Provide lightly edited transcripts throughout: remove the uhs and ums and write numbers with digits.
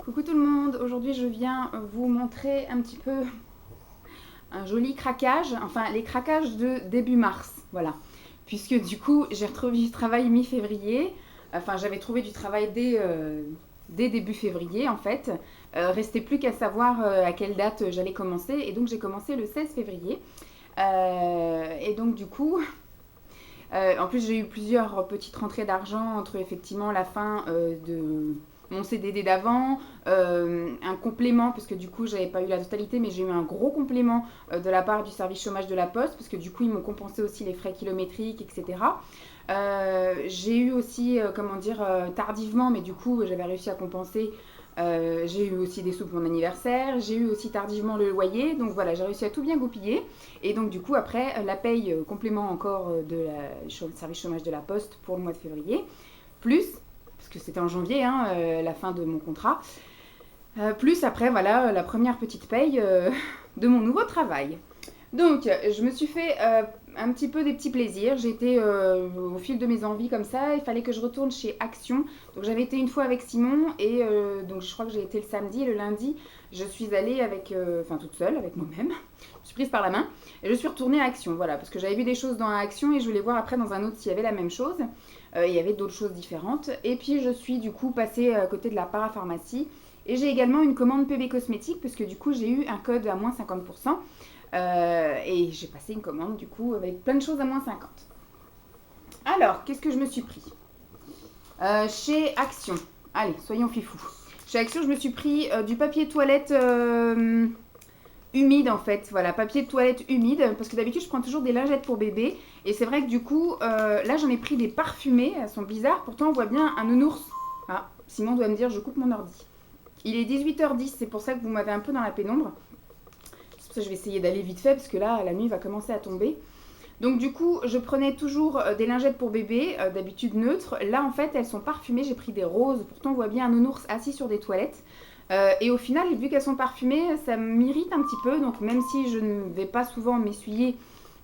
Coucou tout le monde, aujourd'hui je viens vous montrer un petit peu un joli craquage, enfin les craquages de début mars, voilà. Puisque du coup j'ai retrouvé du travail mi-février, enfin j'avais trouvé du travail dès début février en fait. Restait plus qu'à savoir à quelle date j'allais commencer et donc j'ai commencé le 16 février. Et donc du coup, en plus j'ai eu plusieurs petites rentrées d'argent entre effectivement la fin de mon CDD d'avant, un complément, parce que du coup j'avais pas eu la totalité, mais j'ai eu un gros complément de la part du service chômage de la Poste, parce que du coup ils m'ont compensé aussi les frais kilométriques, etc. J'ai eu aussi, comment dire, tardivement, mais du coup j'avais réussi à compenser. J'ai eu aussi des sous pour mon anniversaire, j'ai eu aussi tardivement le loyer, donc voilà, j'ai réussi à tout bien goupiller. Et donc du coup après, la paye complément encore de la service chômage de la Poste pour le mois de février, plus parce que c'était en janvier, hein, la fin de mon contrat. Plus après, voilà, la première petite paye de mon nouveau travail. Donc, je me suis fait un petit peu des petits plaisirs. J'ai été au fil de mes envies comme ça. Il fallait que je retourne chez Action. Donc, j'avais été une fois avec Simon et donc je crois que j'ai été le samedi et le lundi. Je suis allée avec, enfin toute seule, avec moi-même. Je suis prise par la main et je suis retournée à Action. Voilà, parce que j'avais vu des choses dans Action et je voulais voir après dans un autre s'il y avait la même chose. Il y avait d'autres choses différentes. Et puis, je suis du coup passée à côté de la parapharmacie. Et j'ai également une commande PB Cosmétique parce que du coup, j'ai eu un code à moins 50%. Et j'ai passé une commande du coup avec plein de choses à moins 50. Alors, qu'est-ce que je me suis pris chez Action. Allez, soyons fifous. Chez Action, je me suis pris du papier toilette humide en fait. Voilà, papier de toilette humide. Parce que d'habitude, je prends toujours des lingettes pour bébé. Et c'est vrai que du coup, là, j'en ai pris des parfumés. Elles sont bizarres. Pourtant, on voit bien un nounours. Ah, Simon doit me dire, je coupe mon ordi. Il est 18h10. C'est pour ça que vous m'avez un peu dans la pénombre. Je vais essayer d'aller vite fait parce que là la nuit va commencer à tomber. Donc du coup je prenais toujours des lingettes pour bébé, d'habitude neutres. Là en fait elles sont parfumées, j'ai pris des roses, pourtant on voit bien un nounours assis sur des toilettes. Et au final vu qu'elles sont parfumées ça m'irrite un petit peu, donc même si je ne vais pas souvent m'essuyer,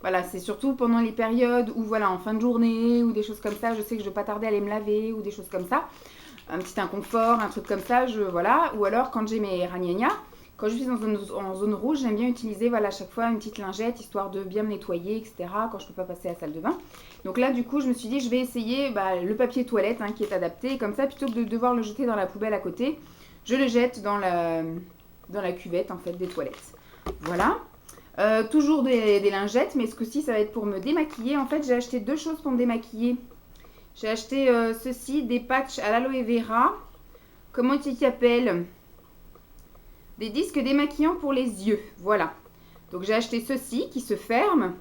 voilà, c'est surtout pendant les périodes où voilà en fin de journée ou des choses comme ça, je sais que je vais pas tarder à aller me laver ou des choses comme ça, un petit inconfort, un truc comme ça, voilà, ou alors quand j'ai mes ragnagnas. Quand je suis en zone rouge, j'aime bien utiliser voilà, à chaque fois une petite lingette, histoire de bien me nettoyer, etc. Quand je ne peux pas passer à la salle de bain. Donc là, du coup, je me suis dit, je vais essayer le papier toilette qui est adapté. Et comme ça, plutôt que de devoir le jeter dans la poubelle à côté, je le jette dans la cuvette en fait, des toilettes. Voilà. Toujours des lingettes, mais ce coup-ci, ça va être pour me démaquiller. En fait, j'ai acheté deux choses pour me démaquiller. J'ai acheté ceci, des patchs à l'aloe vera. Comment ils s'appellent ? Des disques démaquillants pour les yeux, voilà. Donc j'ai acheté ceci qui se ferme.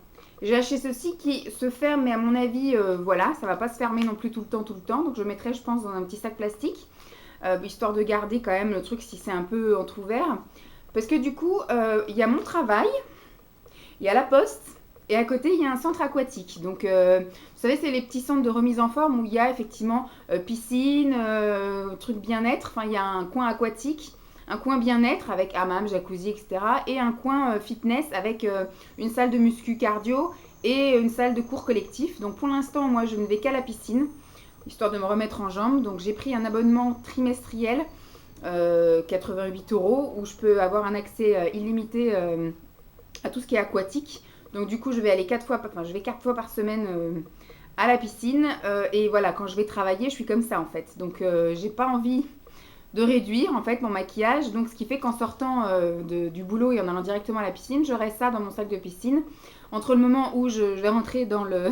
J'ai acheté ceci qui se ferme, mais à mon avis, voilà, ça va pas se fermer non plus tout le temps. Donc je mettrai, je pense, dans un petit sac plastique, histoire de garder quand même le truc si c'est un peu entrouvert. Parce que du coup, il y a mon travail, il y a la poste, et à côté, il y a un centre aquatique. Donc, vous savez, c'est les petits centres de remise en forme où il y a effectivement piscine, truc bien-être. Enfin, il y a un coin aquatique, un coin bien-être avec hammam, jacuzzi, etc. Et un coin fitness avec une salle de muscu cardio et une salle de cours collectif. Donc, pour l'instant, moi, je ne vais qu'à la piscine, histoire de me remettre en jambes. Donc, j'ai pris un abonnement trimestriel, 88 €, où je peux avoir un accès illimité à tout ce qui est aquatique. Donc du coup, je vais 4 fois par semaine à la piscine. Et voilà, quand je vais travailler, je suis comme ça en fait. Donc j'ai pas envie de réduire en fait mon maquillage. Donc ce qui fait qu'en sortant du boulot et en allant directement à la piscine, j'aurai ça dans mon sac de piscine. Entre le moment où je vais rentrer dans le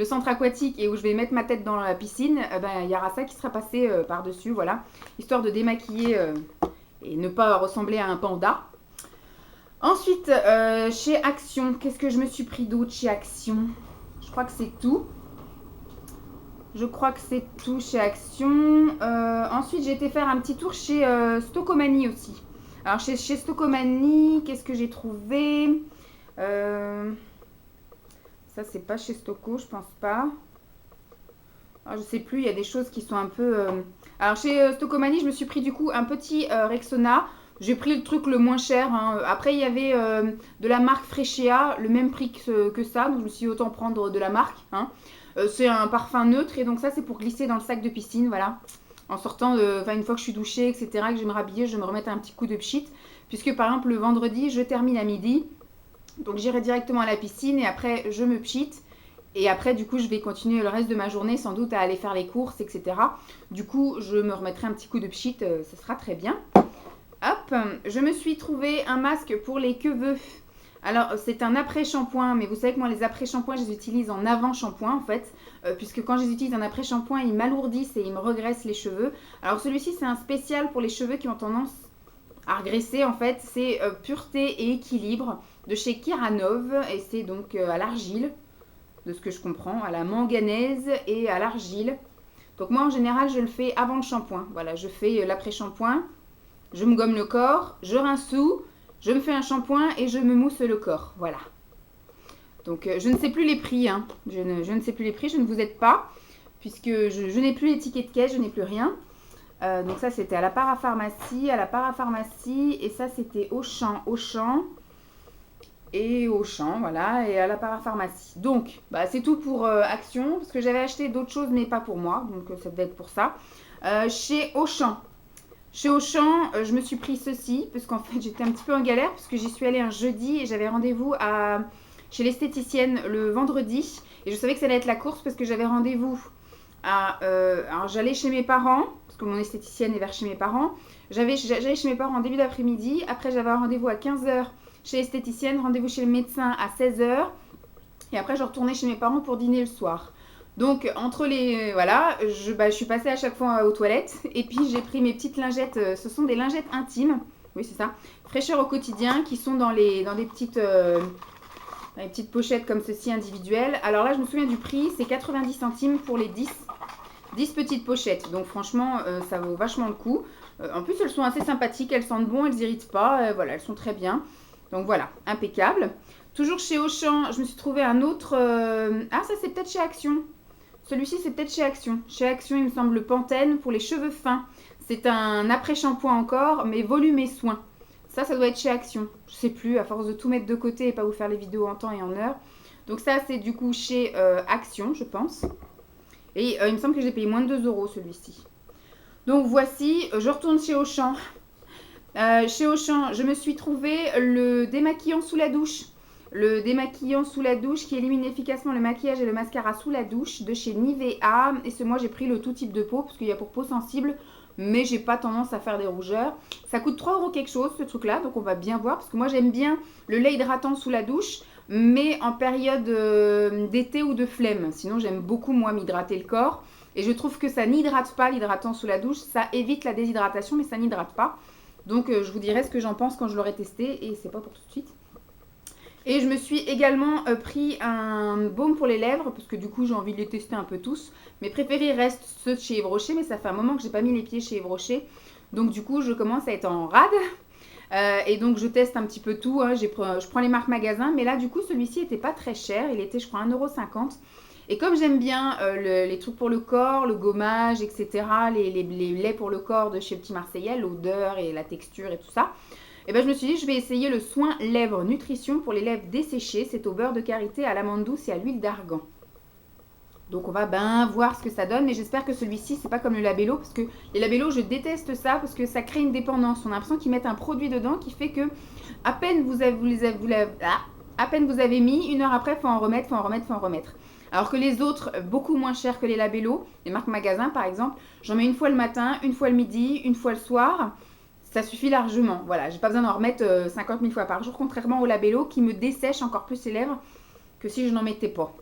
centre aquatique et où je vais mettre ma tête dans la piscine, il y aura ça qui sera passé par-dessus, voilà. Histoire de démaquiller et ne pas ressembler à un panda. Ensuite, chez Action, qu'est-ce que je me suis pris d'autre chez Action ? Je crois que c'est tout. Je crois que c'est tout chez Action. Ensuite, j'ai été faire un petit tour chez Stocomanie aussi. Alors, chez Stocomanie, qu'est-ce que j'ai trouvé ? Ça, c'est pas chez Stoco, je pense pas. Alors, je sais plus, il y a des choses qui sont un peu... Alors, chez Stocomanie, je me suis pris du coup un petit Rexona. J'ai pris le truc le moins cher. Après, il y avait de la marque Freccia, le même prix que ça. Donc, je me suis dit autant prendre de la marque. C'est un parfum neutre et donc ça, c'est pour glisser dans le sac de piscine. Voilà. en sortant de... Enfin, une fois que je suis douchée, etc., que je vais me rhabiller, je vais me remettre un petit coup de pchit. Puisque par exemple, le vendredi, je termine à midi. Donc j'irai directement à la piscine et après, je me pchit. Et après, du coup, je vais continuer le reste de ma journée, sans doute, à aller faire les courses, etc. Du coup, je me remettrai un petit coup de pchit, ça sera très bien. Hop, je me suis trouvé un masque pour les cheveux. Alors, c'est un après-shampoing, mais vous savez que moi, les après-shampoings, je les utilise en avant-shampoing, en fait. Puisque quand je les utilise en après-shampoing, ils m'alourdissent et ils me regraissent les cheveux. Alors, celui-ci, c'est un spécial pour les cheveux qui ont tendance à regresser, en fait. C'est Pureté et Équilibre de chez Kiranov. Et c'est donc à l'argile, de ce que je comprends, à la manganèse et à l'argile. Donc moi, en général, je le fais avant le shampoing. Voilà, je fais l'après-shampoing. Je me gomme le corps, je rince tout, je me fais un shampoing et je me mousse le corps. Voilà. Donc je ne sais plus les prix. Hein. Je ne sais plus les prix, je ne vous aide pas. Puisque je n'ai plus les tickets de caisse, je n'ai plus rien. Donc ça, c'était à la parapharmacie. Et ça, c'était Auchan. Et Auchan, voilà. Et à la parapharmacie. Donc, c'est tout pour Action. Parce que j'avais acheté d'autres choses, mais pas pour moi. Donc ça devait être pour ça. Chez Auchan. Chez Auchan, je me suis pris ceci, parce qu'en fait, j'étais un petit peu en galère, parce que j'y suis allée un jeudi et j'avais rendez-vous chez l'esthéticienne le vendredi. Et je savais que ça allait être la course, parce que j'avais rendez-vous alors, j'allais chez mes parents, parce que mon esthéticienne est vers chez mes parents. J'allais chez mes parents en début d'après-midi. Après, j'avais un rendez-vous à 15 h chez l'esthéticienne, rendez-vous chez le médecin à 16 h. Et après, je retournais chez mes parents pour dîner le soir. Donc, entre les... Voilà, je suis passée à chaque fois aux toilettes. Et puis, j'ai pris mes petites lingettes. Ce sont des lingettes intimes. Oui, c'est ça. Fraîcheur au quotidien, qui sont dans des petites pochettes comme ceci, individuelles. Alors là, je me souviens du prix. C'est 90 centimes pour les 10 petites pochettes. Donc, franchement, ça vaut vachement le coup. En plus, elles sont assez sympathiques. Elles sentent bon, elles n'irritent pas. Voilà, elles sont très bien. Donc, voilà, impeccable. Toujours chez Auchan, je me suis trouvé un autre... Ah, ça, c'est peut-être chez Action. Celui-ci, c'est peut-être chez Action. Chez Action, il me semble, le Pantene pour les cheveux fins. C'est un après-shampoing encore, mais volume et soin. Ça doit être chez Action. Je sais plus, à force de tout mettre de côté et pas vous faire les vidéos en temps et en heure. Donc ça, c'est du coup chez Action, je pense. Et il me semble que j'ai payé moins de 2 € celui-ci. Donc voici, je retourne chez Auchan. Chez Auchan, je me suis trouvé le démaquillant sous la douche. Le démaquillant sous la douche qui élimine efficacement le maquillage et le mascara sous la douche de chez Nivea. Et ce mois, j'ai pris le tout type de peau parce qu'il y a pour peau sensible, mais j'ai pas tendance à faire des rougeurs. Ça coûte 3 € quelque chose ce truc-là, donc on va bien voir parce que moi j'aime bien le lait hydratant sous la douche, mais en période d'été ou de flemme. Sinon, j'aime beaucoup moi m'hydrater le corps et je trouve que ça n'hydrate pas l'hydratant sous la douche. Ça évite la déshydratation, mais ça n'hydrate pas. Donc je vous dirai ce que j'en pense quand je l'aurai testé et c'est pas pour tout de suite. Et je me suis également pris un baume pour les lèvres, parce que du coup j'ai envie de les tester un peu tous. Mes préférés restent ceux de chez Yves Rocher, mais ça fait un moment que j'ai pas mis les pieds chez Yves Rocher. Donc du coup je commence à être en rade. Et donc je teste un petit peu tout, hein. Je prends les marques magasins, mais là du coup celui-ci était pas très cher, il était je crois 1,50 €. Et comme j'aime bien les trucs pour le corps, le gommage, etc., les laits pour le corps de chez Petit Marseillais, l'odeur et la texture et tout ça, et ben je me suis dit, je vais essayer le soin lèvres nutrition pour les lèvres desséchées. C'est au beurre de karité, à l'amande douce et à l'huile d'argan. Donc on va bien voir ce que ça donne. Mais j'espère que celui-ci, c'est pas comme le Labello. Parce que les Labello, je déteste ça parce que ça crée une dépendance. On a l'impression qu'ils mettent un produit dedans qui fait que à peine vous avez mis, 1 heure après, faut en remettre. Alors que les autres, beaucoup moins chers que les Labello, les marques magasins par exemple, j'en mets une fois le matin, une fois le midi, une fois le soir. Ça suffit largement. Voilà, j'ai pas besoin d'en remettre 50 000 fois par jour, contrairement au Labello qui me dessèche encore plus les lèvres que si je n'en mettais pas.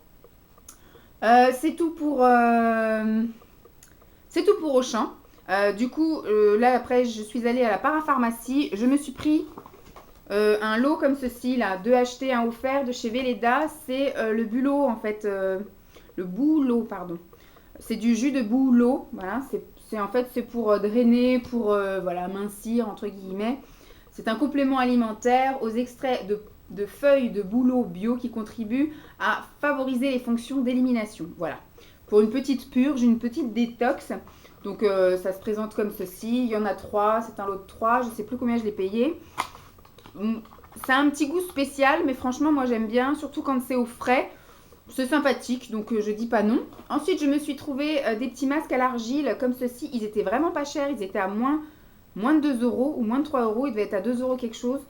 C'est tout pour Auchan. Du coup, là après, je suis allée à la parapharmacie. Je me suis pris un lot comme ceci, là, 2 achetés, 1 offert de chez Velleda. C'est le bulot, en fait, le bouleau, pardon. C'est du jus de bouleau, voilà, c'est pour drainer, pour voilà, mincir, entre guillemets. C'est un complément alimentaire aux extraits de feuilles de bouleau bio qui contribuent à favoriser les fonctions d'élimination. Voilà, pour une petite purge, une petite détox. Donc ça se présente comme ceci, il y en a 3, c'est un lot de 3, je ne sais plus combien je l'ai payé. Ça a un petit goût spécial, mais franchement moi j'aime bien, surtout quand c'est au frais. C'est sympathique, donc je dis pas non. Ensuite, je me suis trouvé des petits masques à l'argile comme ceci. Ils étaient vraiment pas chers, ils étaient à moins de 2 euros ou moins de 3 euros. Ils devaient être à 2 euros quelque chose,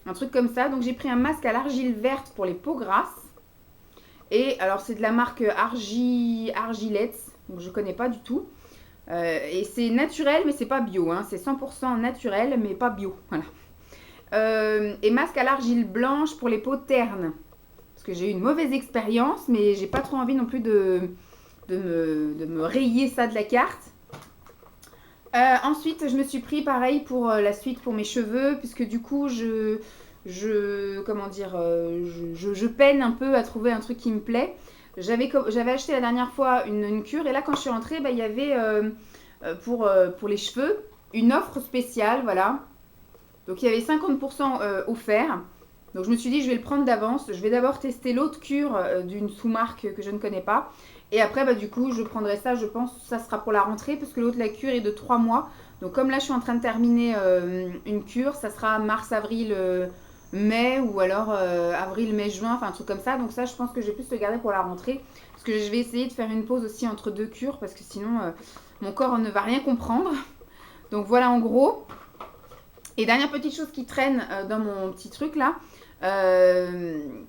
un truc comme ça. Donc j'ai pris un masque à l'argile verte pour les peaux grasses. Et alors c'est de la marque Argilette, donc je connais pas du tout. Et c'est naturel, mais c'est pas bio. Hein. C'est 100% naturel, mais pas bio. Voilà. Et masque à l'argile blanche pour les peaux ternes. Parce que j'ai eu une mauvaise expérience, mais j'ai pas trop envie non plus de me rayer ça de la carte. Ensuite, je me suis pris pareil pour la suite pour mes cheveux, puisque du coup, comment dire, je peine un peu à trouver un truc qui me plaît. J'avais acheté la dernière fois une cure, et là, quand je suis rentrée, il y avait pour les cheveux une offre spéciale, voilà. Donc, il y avait 50% offert. Donc, je me suis dit, je vais le prendre d'avance. Je vais d'abord tester l'autre cure d'une sous-marque que je ne connais pas. Et après, du coup, je prendrai ça, je pense, ça sera pour la rentrée, parce que l'autre, la cure est de 3 mois. Donc, comme là, je suis en train de terminer une cure, ça sera mars, avril, mai, ou alors avril, mai, juin, enfin un truc comme ça. Donc ça, je pense que je vais plus le garder pour la rentrée, parce que je vais essayer de faire une pause aussi entre deux cures, parce que sinon, mon corps ne va rien comprendre. Donc voilà, en gros. Et dernière petite chose qui traîne dans mon petit truc, là.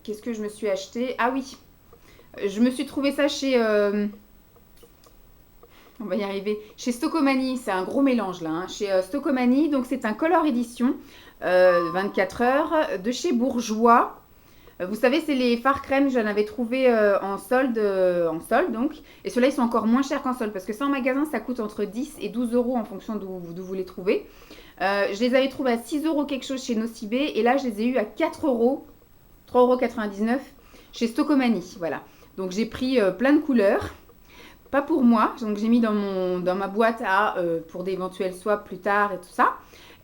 Qu'est-ce que je me suis acheté? Ah oui, je me suis trouvé ça chez... on va y arriver. Chez Stocomanie, c'est un gros mélange là. Hein. Chez Stocomanie, donc c'est un Color Edition 24 heures de chez Bourjois. Vous savez, c'est les fards crème, j'en avais trouvé en solde donc. Et ceux-là, ils sont encore moins chers qu'en solde parce que ça en magasin, ça coûte entre 10 et 12 euros en fonction d'où vous les trouvez. Je les avais trouvés à 6 euros quelque chose chez Nocibé et là, je les ai eu à 4 euros, 3,99 euros chez Stocomanie. Voilà. Donc, j'ai pris plein de couleurs. Pas pour moi, donc j'ai mis dans ma boîte pour d'éventuels swaps plus tard et tout ça.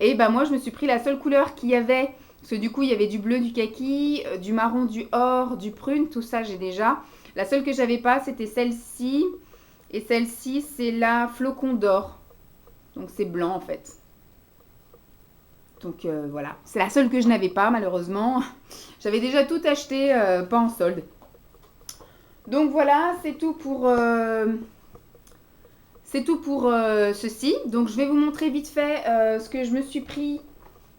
Et moi, je me suis pris la seule couleur qu'il y avait. Parce que du coup, il y avait du bleu, du kaki, du marron, du or, du prune, tout ça j'ai déjà. La seule que j'avais pas, c'était celle-ci. Et celle-ci, c'est la flocon d'or. Donc c'est blanc en fait. Donc voilà, c'est la seule que je n'avais pas malheureusement. J'avais déjà tout acheté, pas en solde. Donc voilà, c'est tout pour ceci. Donc je vais vous montrer vite fait ce que je me suis pris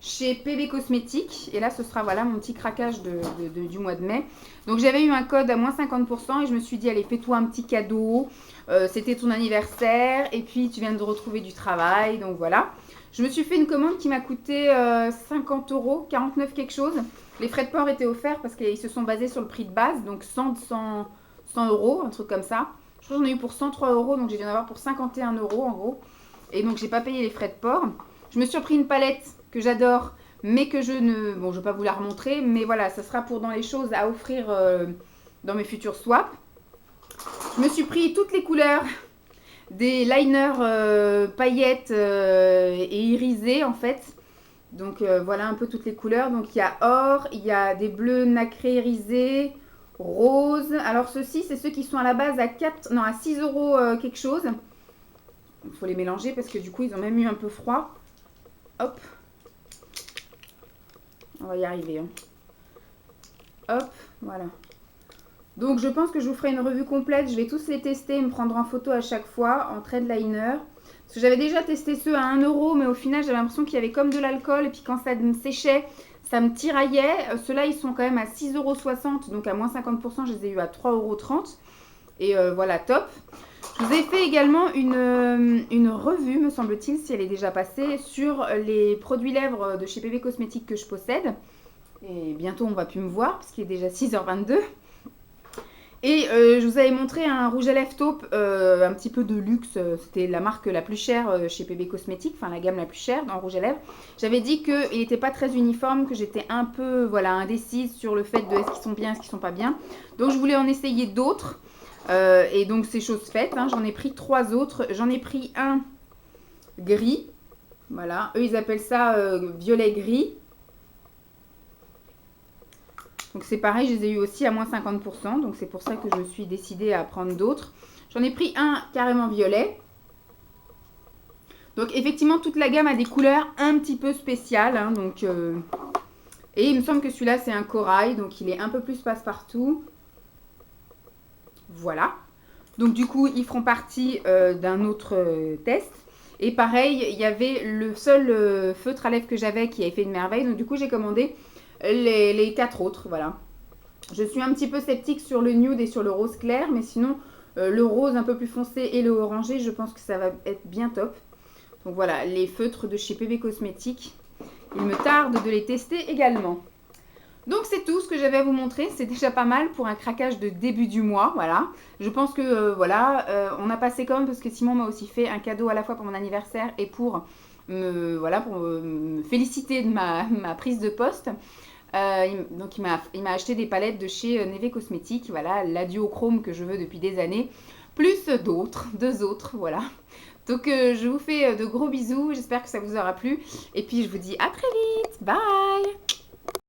chez PB Cosmétiques. Et là, ce sera voilà mon petit craquage du mois de mai. Donc j'avais eu un code à moins 50% et je me suis dit, allez, fais-toi un petit cadeau. C'était ton anniversaire et puis tu viens de retrouver du travail. Donc voilà. Je me suis fait une commande qui m'a coûté 50 euros, 49 quelque chose. Les frais de port étaient offerts parce qu'ils se sont basés sur le prix de base. Donc 100 euros, un truc comme ça. Je crois que j'en ai eu pour 103 euros, donc j'ai dû en avoir pour 51 euros en gros. Et donc j'ai pas payé les frais de port. Je me suis pris une palette que j'adore, mais que je ne... Bon, je vais pas vous la remontrer, mais voilà, ça sera pour dans les choses à offrir dans mes futurs swaps. Je me suis pris toutes les couleurs des liners paillettes et irisés en fait. Donc voilà un peu toutes les couleurs. Donc il y a or, il y a des bleus nacrés irisés, rose. Alors ceux-ci, c'est ceux qui sont à la base à 6 euros quelque chose. Il faut les mélanger parce que du coup, ils ont même eu un peu froid. Hop. On va y arriver. Hein. Hop, voilà. Donc je pense que je vous ferai une revue complète. Je vais tous les tester et me prendre en photo à chaque fois en trade liner. Parce que j'avais déjà testé ceux à 1 euro, mais au final, j'avais l'impression qu'il y avait comme de l'alcool. Et puis quand ça me séchait, ça me tiraillait. Ceux-là, ils sont quand même à 6,60 euros. Donc à moins 50%, je les ai eu à 3,30 euros. Et voilà, top. Je vous ai fait également une revue, me semble-t-il, si elle est déjà passée, sur les produits lèvres de chez PB Cosmétiques que je possède. Et bientôt, on va plus me voir, parce qu'il est déjà 6h22. Et je vous avais montré un rouge à lèvres taupe, un petit peu de luxe. C'était la marque la plus chère chez PB Cosmétiques, enfin la gamme la plus chère dans rouge à lèvres. J'avais dit qu'il n'était pas très uniforme, que j'étais un peu indécise sur le fait de est-ce qu'ils sont bien, est-ce qu'ils sont pas bien. Donc je voulais en essayer d'autres. Et donc c'est chose faite, hein. J'en ai pris 3 autres. J'en ai pris un gris. Voilà, eux ils appellent ça violet gris. Donc c'est pareil, je les ai eu aussi à moins 50%. Donc c'est pour ça que je me suis décidée à prendre d'autres. J'en ai pris un carrément violet. Donc effectivement, toute la gamme a des couleurs un petit peu spéciales. Hein, et il me semble que celui-là, c'est un corail. Donc il est un peu plus passe-partout. Voilà. Donc du coup, ils feront partie d'un autre test. Et pareil, il y avait le seul feutre à lèvres que j'avais qui avait fait une merveille. Donc du coup, j'ai commandé les 4 autres. Voilà. Je suis un petit peu sceptique sur le nude et sur le rose clair. Mais sinon, le rose un peu plus foncé et le orangé, je pense que ça va être bien top. Donc voilà, les feutres de chez PB Cosmétiques. Il me tarde de les tester également. Donc c'est tout ce que j'avais à vous montrer, c'est déjà pas mal pour un craquage de début du mois, voilà. Je pense que on a passé quand même parce que Simon m'a aussi fait un cadeau à la fois pour mon anniversaire et pour me féliciter de ma prise de poste. Donc il m'a acheté des palettes de chez Neve Cosmétiques, voilà, la duochrome que je veux depuis des années, plus deux autres, voilà. Donc je vous fais de gros bisous, j'espère que ça vous aura plu et puis je vous dis à très vite, bye.